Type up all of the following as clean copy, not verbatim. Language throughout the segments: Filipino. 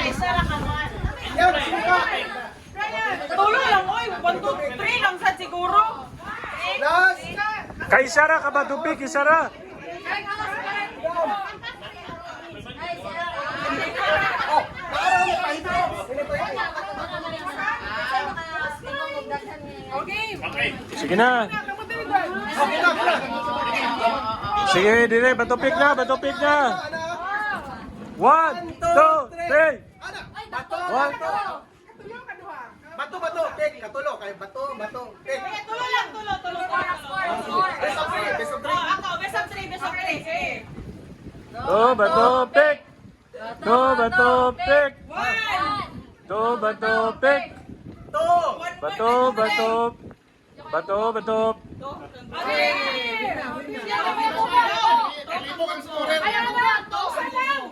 Isa ka man. Yan, suka. Tulo lang, oy. 1, 2, 3 lang sa siguro. Last. Kay Sara ka ba tubig? Kay Sara. Oh, parang pahito. Sino to yan? Sige na. Sige, dire, batopik na, batopik na. 1, 2, 3. Ana, bato, One. bato. Bato, bato, tek, katulo. Kaya bato, bato, tek. Tulo lang, tulo. Best of three, best of three. Ako, best of 3, best of 3. Sige. To, batopik. To, batopik. 1. To, batopik. To. Bato, bato. Bato, bato.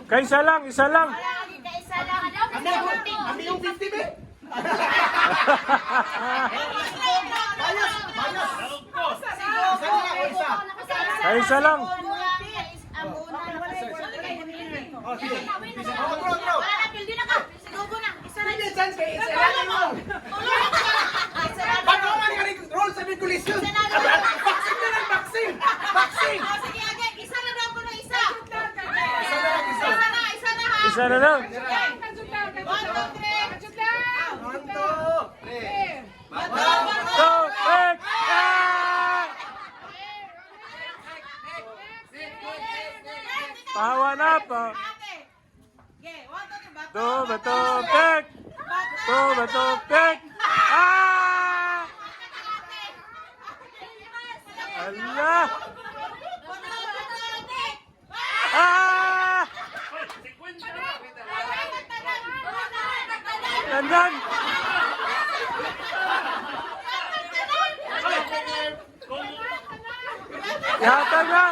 Kay isa lang, isa lang. Kami yung 50, be. Bayas, bayas. Isa lang ako, isa. Kay isa lang. Oh, sige. Otro, otro. Hindi, chance kayo. Isa lang mo. Bato man ka rin roll sa regulation. Boxing na lang, boxing. Boxing. Isa na lang, isa. Isa na lang. 1, 2, 3. Batopik. Ah! Pahawa na pa. To, batopik. To, batopik. Ah! Allah! Ah! Dandan! Ihatag na!